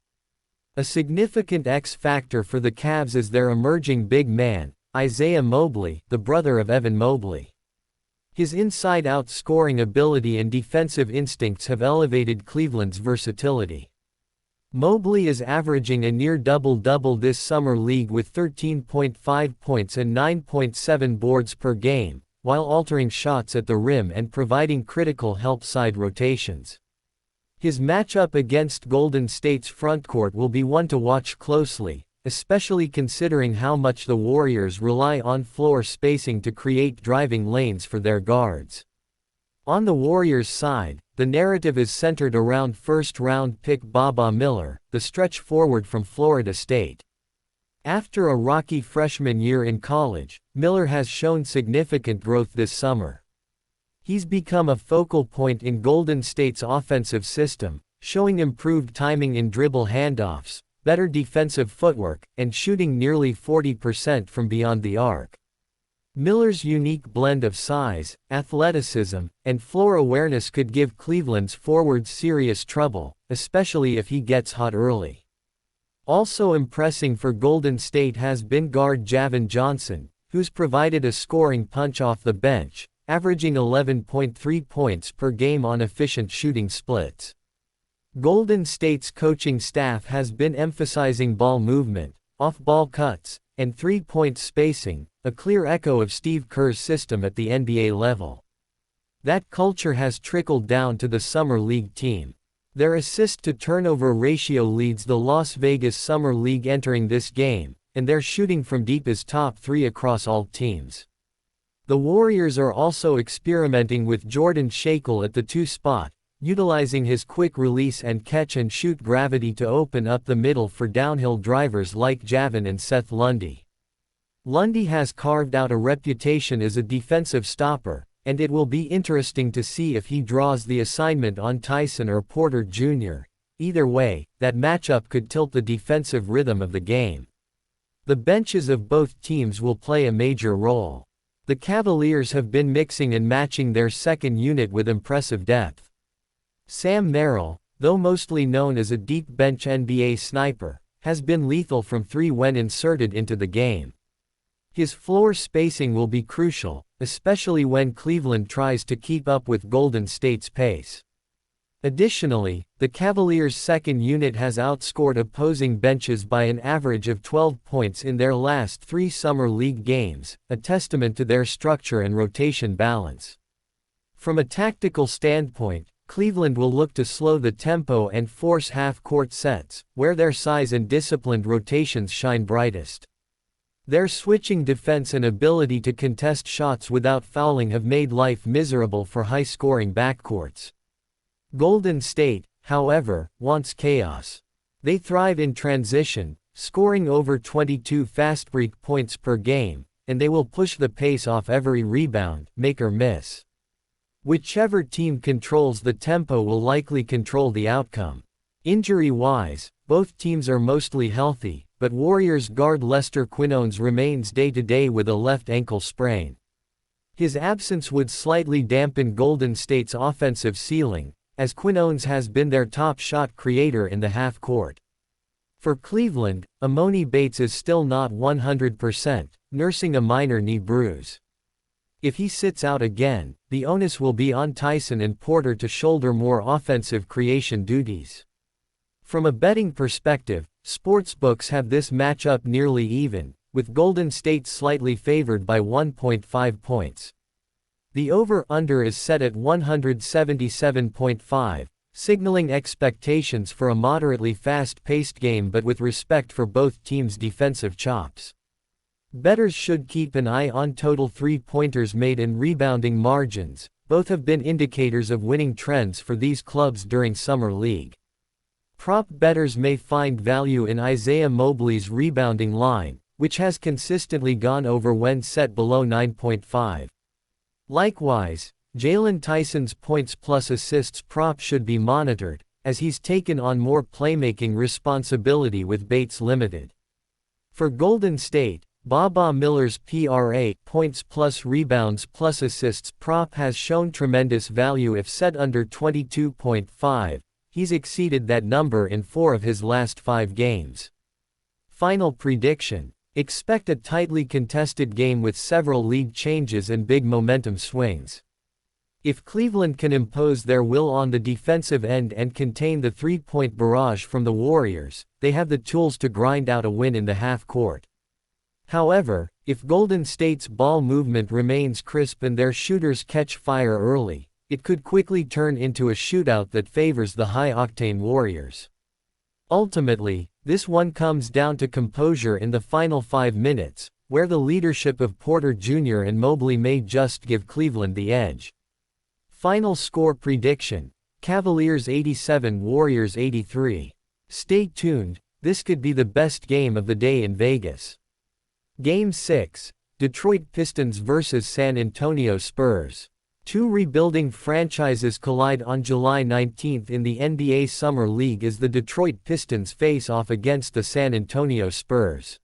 A significant X-factor for the Cavs is their emerging big man, Isaiah Mobley, the brother of Evan Mobley. His inside-out scoring ability and defensive instincts have elevated Cleveland's versatility. Mobley is averaging a near double-double this summer league with 13.5 points and 9.7 boards per game, while altering shots at the rim and providing critical help-side rotations. His matchup against Golden State's frontcourt will be one to watch closely, especially considering how much the Warriors rely on floor spacing to create driving lanes for their guards. On the Warriors' side, the narrative is centered around first-round pick Baba Miller, the stretch forward from Florida State. After a rocky freshman year in college, Miller has shown significant growth this summer. He's become a focal point in Golden State's offensive system, showing improved timing in dribble handoffs, better defensive footwork, and shooting nearly 40% from beyond the arc. Miller's unique blend of size, athleticism, and floor awareness could give Cleveland's forwards serious trouble, especially if he gets hot early. Also impressing for Golden State has been guard Javen Johnson, who's provided a scoring punch off the bench, averaging 11.3 points per game on efficient shooting splits. Golden State's coaching staff has been emphasizing ball movement, off-ball cuts, and three-point spacing, a clear echo of Steve Kerr's system at the NBA level. That culture has trickled down to the Summer League team. Their assist-to-turnover ratio leads the Las Vegas Summer League entering this game, and their shooting from deep is top 3 across all teams. The Warriors are also experimenting with Jordan Shackle at the 2 spot, utilizing his quick release and catch-and-shoot gravity to open up the middle for downhill drivers like Javen and Seth Lundy. Lundy has carved out a reputation as a defensive stopper, and it will be interesting to see if he draws the assignment on Tyson or Porter Jr. Either way, that matchup could tilt the defensive rhythm of the game. The benches of both teams will play a major role. The Cavaliers have been mixing and matching their second unit with impressive depth. Sam Merrill, though mostly known as a deep bench NBA sniper, has been lethal from 3 when inserted into the game. His floor spacing will be crucial, especially when Cleveland tries to keep up with Golden State's pace. Additionally, the Cavaliers' second unit has outscored opposing benches by an average of 12 points in their last 3 Summer League games, a testament to their structure and rotation balance. From a tactical standpoint, Cleveland will look to slow the tempo and force half-court sets, where their size and disciplined rotations shine brightest. Their switching defense and ability to contest shots without fouling have made life miserable for high-scoring backcourts. Golden State, however, wants chaos. They thrive in transition, scoring over 22 fast break points per game, and they will push the pace off every rebound, make or miss. Whichever team controls the tempo will likely control the outcome. Injury-wise, both teams are mostly healthy, but Warriors guard Lester Quinones remains day-to-day with a left ankle sprain. His absence would slightly dampen Golden State's offensive ceiling, as Quinones has been their top shot creator in the half-court. For Cleveland, Emoni Bates is still not 100%, nursing a minor knee bruise. If he sits out again, the onus will be on Tyson and Porter to shoulder more offensive creation duties. From a betting perspective, sportsbooks have this matchup nearly even, with Golden State slightly favored by 1.5 points. The over-under is set at 177.5, signaling expectations for a moderately fast-paced game but with respect for both teams' defensive chops. Bettors should keep an eye on total three-pointers made and rebounding margins. Both have been indicators of winning trends for these clubs during Summer League. Prop bettors may find value in Isaiah Mobley's rebounding line, which has consistently gone over when set below 9.5. Likewise, Jalen Tyson's points plus assists prop should be monitored, as he's taken on more playmaking responsibility with Bates limited. For Golden State, Baba Miller's PRA points plus rebounds plus assists prop has shown tremendous value if set under 22.5. He's exceeded that number in 4 of his last 5 games. Final prediction: expect a tightly contested game with several lead changes and big momentum swings. If Cleveland can impose their will on the defensive end and contain the three-point barrage from the Warriors, they have the tools to grind out a win in the half-court. However, if Golden State's ball movement remains crisp and their shooters catch fire early, it could quickly turn into a shootout that favors the high-octane Warriors. Ultimately, this one comes down to composure in the final 5 minutes, where the leadership of Porter Jr. and Mobley may just give Cleveland the edge. Final score prediction: Cavaliers 87, Warriors 83. Stay tuned, this could be the best game of the day in Vegas. Game 6, Detroit Pistons vs San Antonio Spurs. Two rebuilding franchises collide on July 19 in the NBA Summer League as the Detroit Pistons face off against the San Antonio Spurs.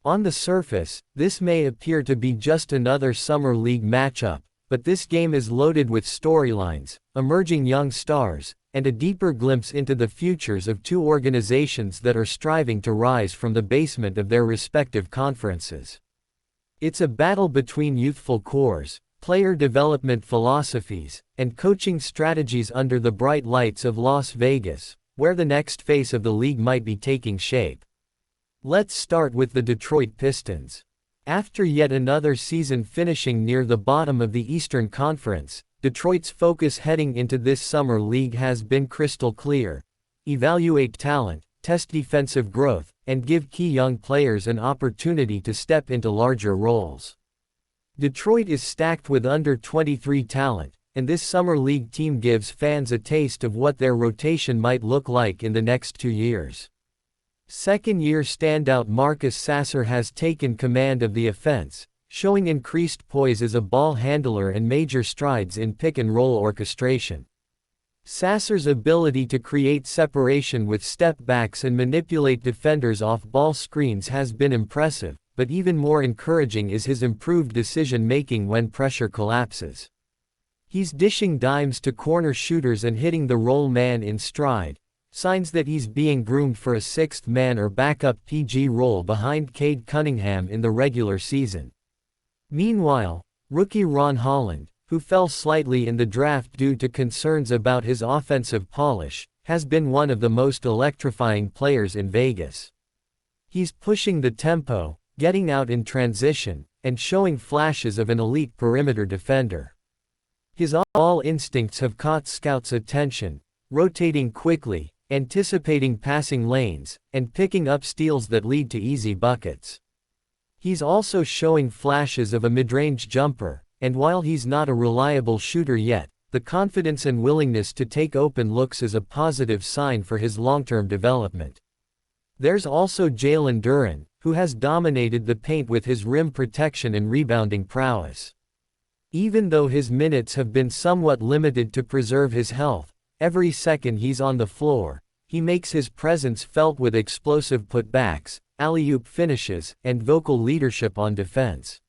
On the surface, this may appear to be just another Summer League matchup, but this game is loaded with storylines, emerging young stars, and a deeper glimpse into the futures of two organizations that are striving to rise from the basement of their respective conferences. It's a battle between youthful cores, player development philosophies, and coaching strategies under the bright lights of Las Vegas, where the next face of the league might be taking shape. Let's start with the Detroit Pistons. After yet another season finishing near the bottom of the Eastern Conference, Detroit's focus heading into this summer league has been crystal clear: evaluate talent, test defensive growth, and give key young players an opportunity to step into larger roles. Detroit is stacked with under-23 talent, and this summer league team gives fans a taste of what their rotation might look like in the next 2 years. Second-year standout Marcus Sasser has taken command of the offense, showing increased poise as a ball handler and major strides in pick-and-roll orchestration. Sasser's ability to create separation with step-backs and manipulate defenders off ball screens has been impressive, but even more encouraging is his improved decision-making when pressure collapses. He's dishing dimes to corner shooters and hitting the roll man in stride, signs that he's being groomed for a sixth man or backup PG role behind Cade Cunningham in the regular season. Meanwhile, rookie Ron Holland, who fell slightly in the draft due to concerns about his offensive polish, has been one of the most electrifying players in Vegas. He's pushing the tempo, getting out in transition, and showing flashes of an elite perimeter defender. His all instincts have caught scouts' attention, rotating quickly, anticipating passing lanes, and picking up steals that lead to easy buckets. He's also showing flashes of a mid-range jumper, and while he's not a reliable shooter yet, the confidence and willingness to take open looks is a positive sign for his long-term development. There's also Jalen Duren, who has dominated the paint with his rim protection and rebounding prowess. Even though his minutes have been somewhat limited to preserve his health, every second he's on the floor, he makes his presence felt with explosive putbacks, alley-oop finishes, and vocal leadership on defense.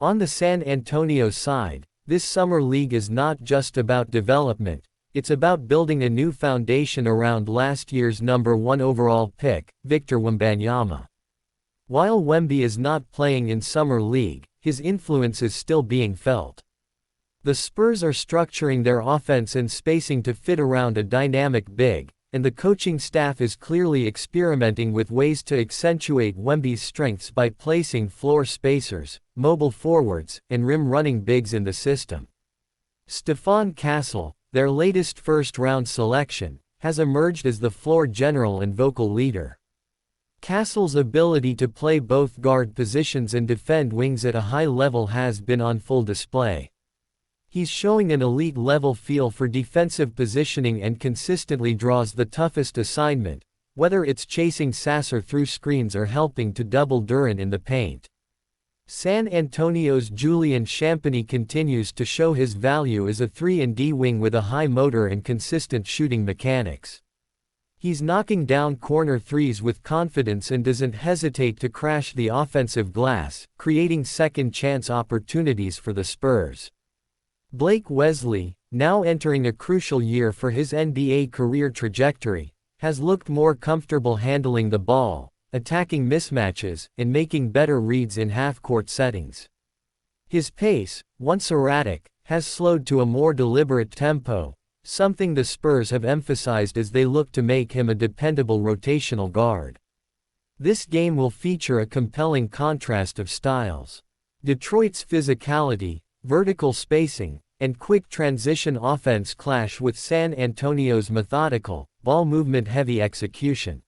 On the San Antonio side, this summer league is not just about development, it's about building a new foundation around last year's number 1 overall pick, Victor Wembanyama. While Wemby is not playing in summer league, his influence is still being felt. The Spurs are structuring their offense and spacing to fit around a dynamic big, and the coaching staff is clearly experimenting with ways to accentuate Wemby's strengths by placing floor spacers, mobile forwards, and rim-running bigs in the system. Stephon Castle, their latest first-round selection, has emerged as the floor general and vocal leader. Castle's ability to play both guard positions and defend wings at a high level has been on full display. He's showing an elite-level feel for defensive positioning and consistently draws the toughest assignment, whether it's chasing Sasser through screens or helping to double Duren in the paint. San Antonio's Julian Champagnie continues to show his value as a 3-and-D wing with a high motor and consistent shooting mechanics. He's knocking down corner threes with confidence and doesn't hesitate to crash the offensive glass, creating second-chance opportunities for the Spurs. Blake Wesley, now entering a crucial year for his NBA career trajectory, has looked more comfortable handling the ball, attacking mismatches, and making better reads in half-court settings. His pace, once erratic, has slowed to a more deliberate tempo, something the Spurs have emphasized as they look to make him a dependable rotational guard. This game will feature a compelling contrast of styles. Detroit's physicality, vertical spacing, and quick transition offense clash with San Antonio's methodical, ball movement-heavy execution.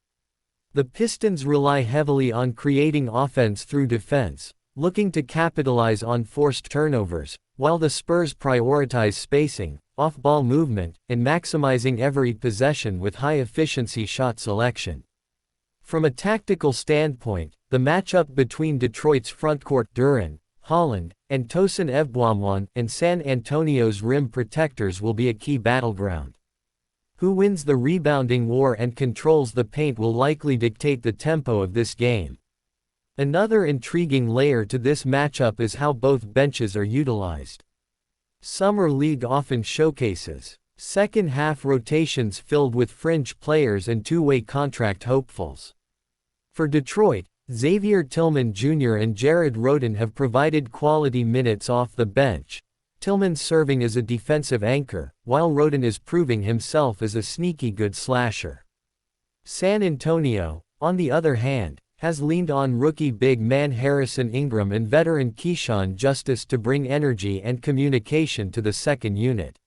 The Pistons rely heavily on creating offense through defense, looking to capitalize on forced turnovers, while the Spurs prioritize spacing, off-ball movement, and maximizing every possession with high-efficiency shot selection. From a tactical standpoint, the matchup between Detroit's frontcourt Duren, Holland, and Tosin Ebwamwan and San Antonio's rim protectors will be a key battleground. Who wins the rebounding war and controls the paint will likely dictate the tempo of this game. Another intriguing layer to this matchup is how both benches are utilized. Summer League often showcases second-half rotations filled with fringe players and two-way contract hopefuls. For Detroit, Xavier Tillman Jr. and Jared Rhoden have provided quality minutes off the bench, Tillman serving as a defensive anchor, while Rhoden is proving himself as a sneaky good slasher. San Antonio, on the other hand, has leaned on rookie big man Harrison Ingram and veteran Keyshawn Justice to bring energy and communication to the second unit.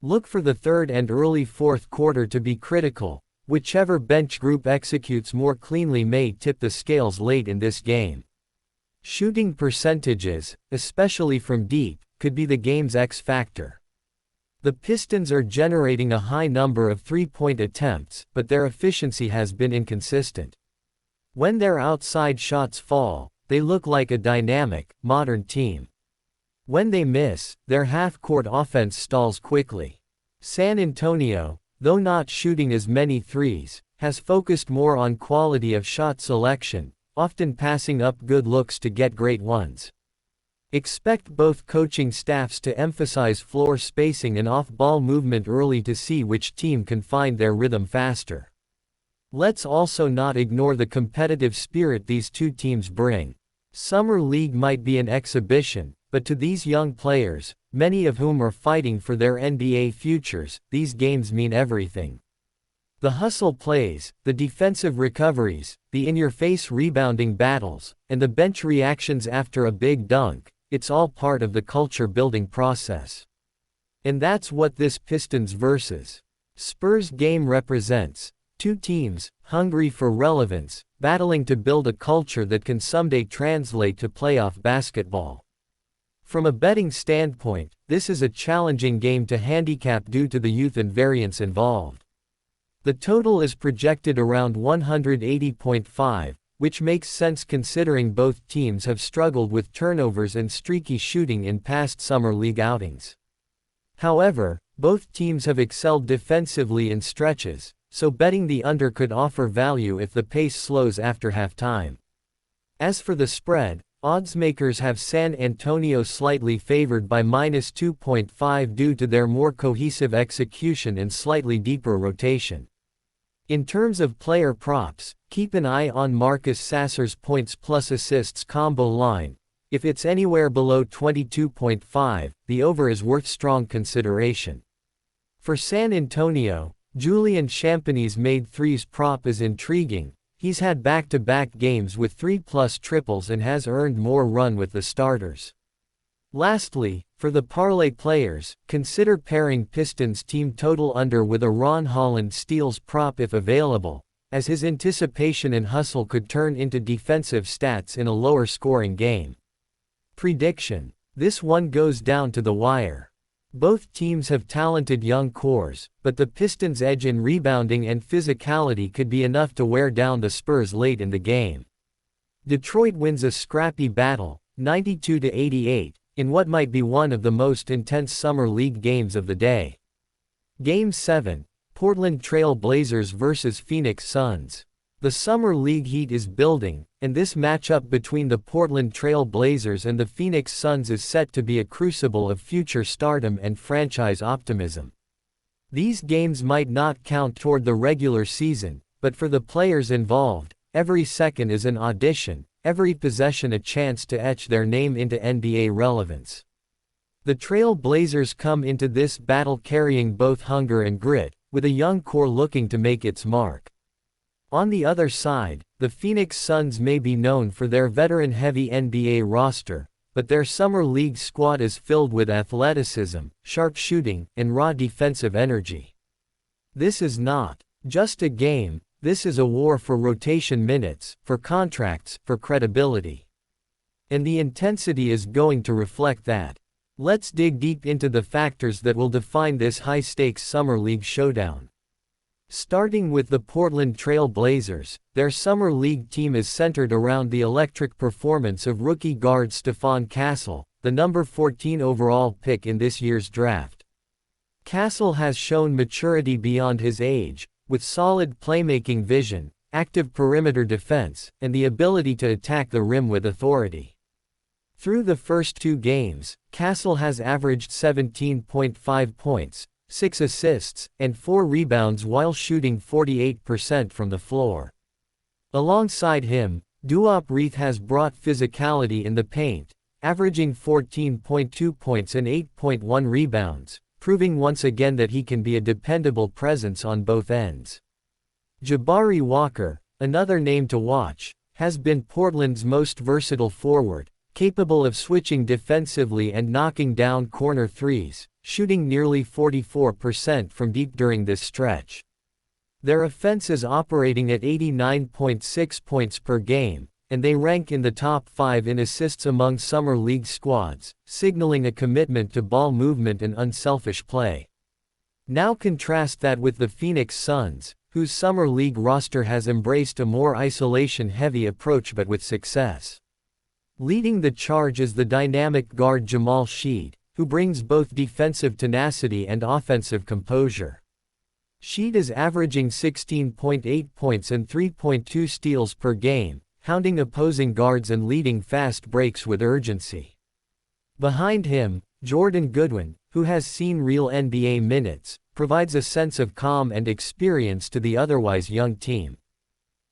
Look for the third and early fourth quarter to be critical. Whichever bench group executes more cleanly may tip the scales late in this game. Shooting percentages, especially from deep, could be the game's X factor. The Pistons are generating a high number of three-point attempts, but their efficiency has been inconsistent. When their outside shots fall, they look like a dynamic, modern team. When they miss, their half-court offense stalls quickly. San Antonio, though not shooting as many threes, has focused more on quality of shot selection, often passing up good looks to get great ones. Expect both coaching staffs to emphasize floor spacing and off-ball movement early to see which team can find their rhythm faster. Let's also not ignore the competitive spirit these two teams bring. Summer League might be an exhibition, but to these young players, many of whom are fighting for their NBA futures, these games mean everything. The hustle plays, the defensive recoveries, the in-your-face rebounding battles, and the bench reactions after a big dunk, it's all part of the culture-building process. And that's what this Pistons vs. Spurs game represents. Two teams, hungry for relevance, battling to build a culture that can someday translate to playoff basketball. From a betting standpoint, this is a challenging game to handicap due to the youth and variance involved. The total is projected around 180.5, which makes sense considering both teams have struggled with turnovers and streaky shooting in past Summer League outings. However, both teams have excelled defensively in stretches, so betting the under could offer value if the pace slows after halftime. As for the spread, oddsmakers have San Antonio slightly favored by -2.5 due to their more cohesive execution and slightly deeper rotation. In terms of player props, keep an eye on Marcus Sasser's points plus assists combo line. If it's anywhere below 22.5, the over is worth strong consideration. For San Antonio, Julian Champagne's made threes prop is intriguing. He's had back-to-back games with 3+ triples and has earned more run with the starters. Lastly, for the parlay players, consider pairing Pistons team total under with a Ron Holland steals prop if available, as his anticipation and hustle could turn into defensive stats in a lower scoring game. Prediction: this one goes down to the wire. Both teams have talented young cores, but the Pistons' edge in rebounding and physicality could be enough to wear down the Spurs late in the game. Detroit wins a scrappy battle, 92-88, in what might be one of the most intense Summer League games of the day. Game 7, Portland Trail Blazers vs Phoenix Suns. The Summer League heat is building, and this matchup between the Portland Trail Blazers and the Phoenix Suns is set to be a crucible of future stardom and franchise optimism. These games might not count toward the regular season, but for the players involved, every second is an audition, every possession a chance to etch their name into NBA relevance. The Trail Blazers come into this battle carrying both hunger and grit, with a young core looking to make its mark. On the other side, the Phoenix Suns may be known for their veteran-heavy NBA roster, but their Summer League squad is filled with athleticism, sharp shooting, and raw defensive energy. This is not just a game, this is a war for rotation minutes, for contracts, for credibility. And the intensity is going to reflect that. Let's dig deep into the factors that will define this high-stakes Summer League showdown. Starting with the Portland Trail Blazers, their Summer League team is centered around the electric performance of rookie guard Stephon Castle, the number 14 overall pick in this year's draft. Castle has shown maturity beyond his age, with solid playmaking vision, active perimeter defense, and the ability to attack the rim with authority. Through the first 2 games, Castle has averaged 17.5 points, 6 assists, and 4 rebounds while shooting 48% from the floor. Alongside him, Duop Reath has brought physicality in the paint, averaging 14.2 points and 8.1 rebounds, proving once again that he can be a dependable presence on both ends. Jabari Walker, another name to watch, has been Portland's most versatile forward, capable of switching defensively and knocking down corner threes, shooting nearly 44% from deep during this stretch. Their offense is operating at 89.6 points per game, and they rank in the top 5 in assists among Summer League squads, signaling a commitment to ball movement and unselfish play. Now contrast that with the Phoenix Suns, whose Summer League roster has embraced a more isolation-heavy approach but with success. Leading the charge is the dynamic guard Jamal Sheed, who brings both defensive tenacity and offensive composure. Sheed is averaging 16.8 points and 3.2 steals per game, hounding opposing guards and leading fast breaks with urgency. Behind him, Jordan Goodwin, who has seen real NBA minutes, provides a sense of calm and experience to the otherwise young team.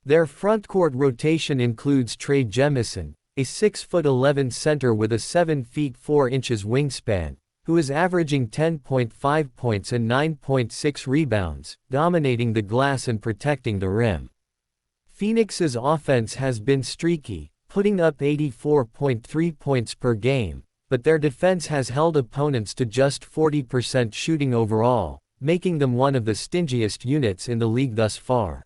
Their frontcourt rotation includes Trey Jemison, a 6'11" center with a 7 feet 4 inches wingspan, who is averaging 10.5 points and 9.6 rebounds, dominating the glass and protecting the rim. Phoenix's offense has been streaky, putting up 84.3 points per game, but their defense has held opponents to just 40% shooting overall, making them one of the stingiest units in the league thus far.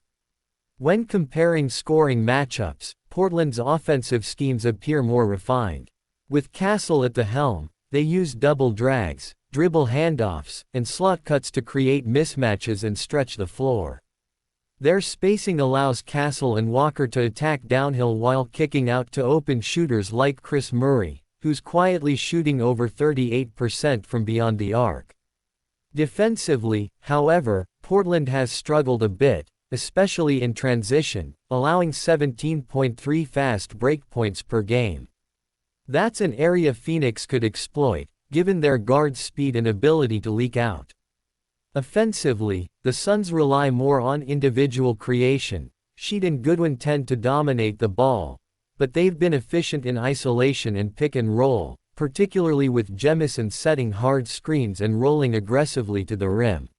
When comparing scoring matchups, Portland's offensive schemes appear more refined. With Castle at the helm, they use double drags, dribble handoffs, and slot cuts to create mismatches and stretch the floor. Their spacing allows Castle and Walker to attack downhill while kicking out to open shooters like Chris Murray, who's quietly shooting over 38% from beyond the arc. Defensively, however, Portland has struggled a bit, especially in transition, allowing 17.3 fast break points per game. That's an area Phoenix could exploit, given their guards' speed and ability to leak out. Offensively, the Suns rely more on individual creation. Sheed and Goodwin tend to dominate the ball, but they've been efficient in isolation and pick and roll, particularly with Jemison setting hard screens and rolling aggressively to the rim.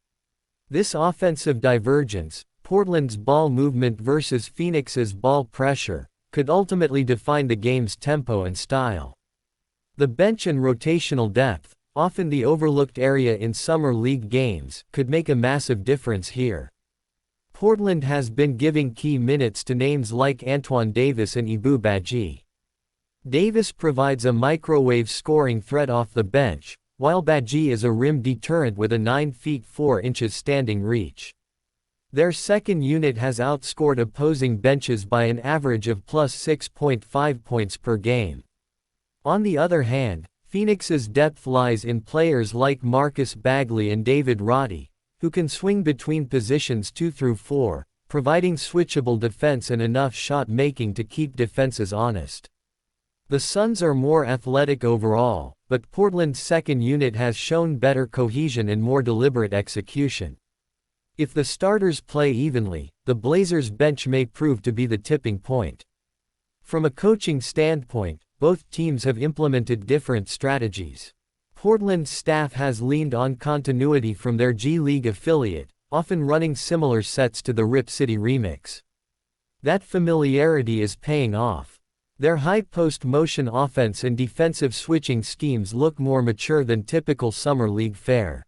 This offensive divergence, Portland's ball movement versus Phoenix's ball pressure, could ultimately define the game's tempo and style. The bench and rotational depth, often the overlooked area in summer league games, could make a massive difference here. Portland has been giving key minutes to names like Antoine Davis and Ibu Badji. Davis provides a microwave scoring threat off the bench, while Badji is a rim deterrent with a 9 feet 4 inches standing reach. Their second unit has outscored opposing benches by an average of plus 6.5 points per game. On the other hand, Phoenix's depth lies in players like Marcus Bagley and David Roddy, who can swing between positions 2 through 4, providing switchable defense and enough shot making to keep defenses honest. The Suns are more athletic overall, but Portland's second unit has shown better cohesion and more deliberate execution. If the starters play evenly, the Blazers' bench may prove to be the tipping point. From a coaching standpoint, both teams have implemented different strategies. Portland's staff has leaned on continuity from their G League affiliate, often running similar sets to the Rip City remix. That familiarity is paying off. Their high-post motion offense and defensive switching schemes look more mature than typical summer league fare.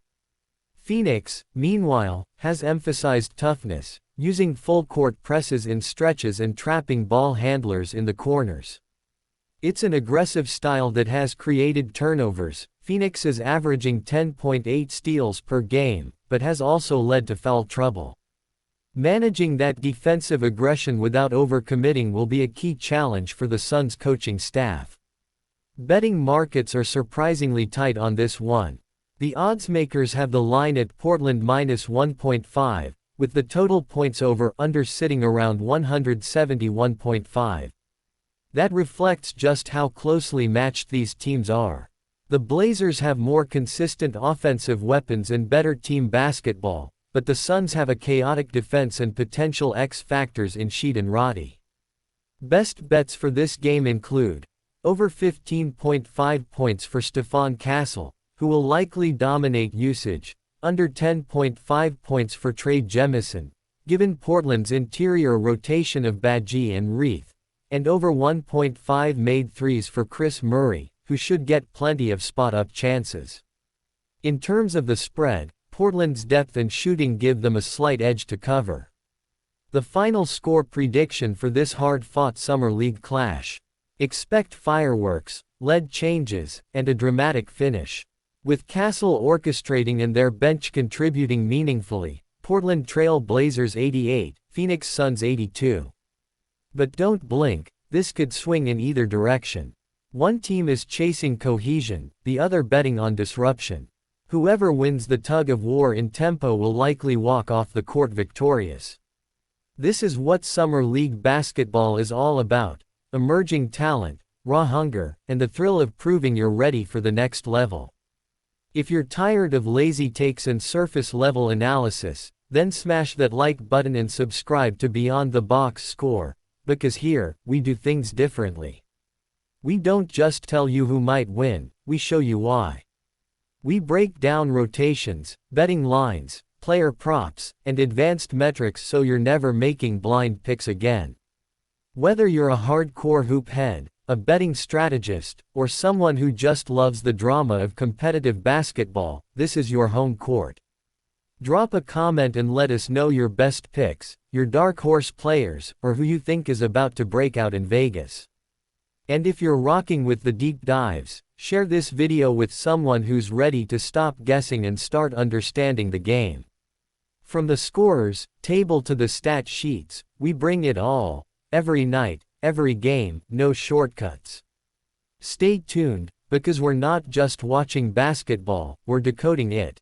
Phoenix, meanwhile, has emphasized toughness, using full-court presses in stretches and trapping ball handlers in the corners. It's an aggressive style that has created turnovers. Phoenix is averaging 10.8 steals per game, but has also led to foul trouble. Managing that defensive aggression without overcommitting will be a key challenge for the Suns' coaching staff. Betting markets are surprisingly tight on this one. The odds makers have the line at Portland minus 1.5, with the total points over/under sitting around 171.5. That reflects just how closely matched these teams are. The Blazers have more consistent offensive weapons and better team basketball, but the Suns have a chaotic defense and potential X factors in Sheed and Roddy. Best bets for this game include over 15.5 points for Stephon Castle, who will likely dominate usage, under 10.5 points for Trey Jemison, given Portland's interior rotation of Badji and Reith, and over 1.5 made threes for Chris Murray, who should get plenty of spot-up chances. In terms of the spread, Portland's depth and shooting give them a slight edge to cover. The final score prediction for this hard-fought summer league clash: expect fireworks, lead changes, and a dramatic finish. With Castle orchestrating and their bench contributing meaningfully, Portland Trail Blazers 88, Phoenix Suns 82. But don't blink, this could swing in either direction. One team is chasing cohesion, the other betting on disruption. Whoever wins the tug-of-war in tempo will likely walk off the court victorious. This is what summer league basketball is all about: emerging talent, raw hunger, and the thrill of proving you're ready for the next level. If you're tired of lazy takes and surface-level analysis, then smash that like button and subscribe to Beyond the Box Score, because here, we do things differently. We don't just tell you who might win, we show you why. We break down rotations, betting lines, player props, and advanced metrics so you're never making blind picks again. Whether you're a hardcore hoop head, a betting strategist, or someone who just loves the drama of competitive basketball, this is your home court. Drop a comment and let us know your best picks, your dark horse players, or who you think is about to break out in Vegas. And if you're rocking with the deep dives, share this video with someone who's ready to stop guessing and start understanding the game. From the scorers table to the stat sheets, we bring it all, every night, every game, no shortcuts. Stay tuned, because we're not just watching basketball, we're decoding it.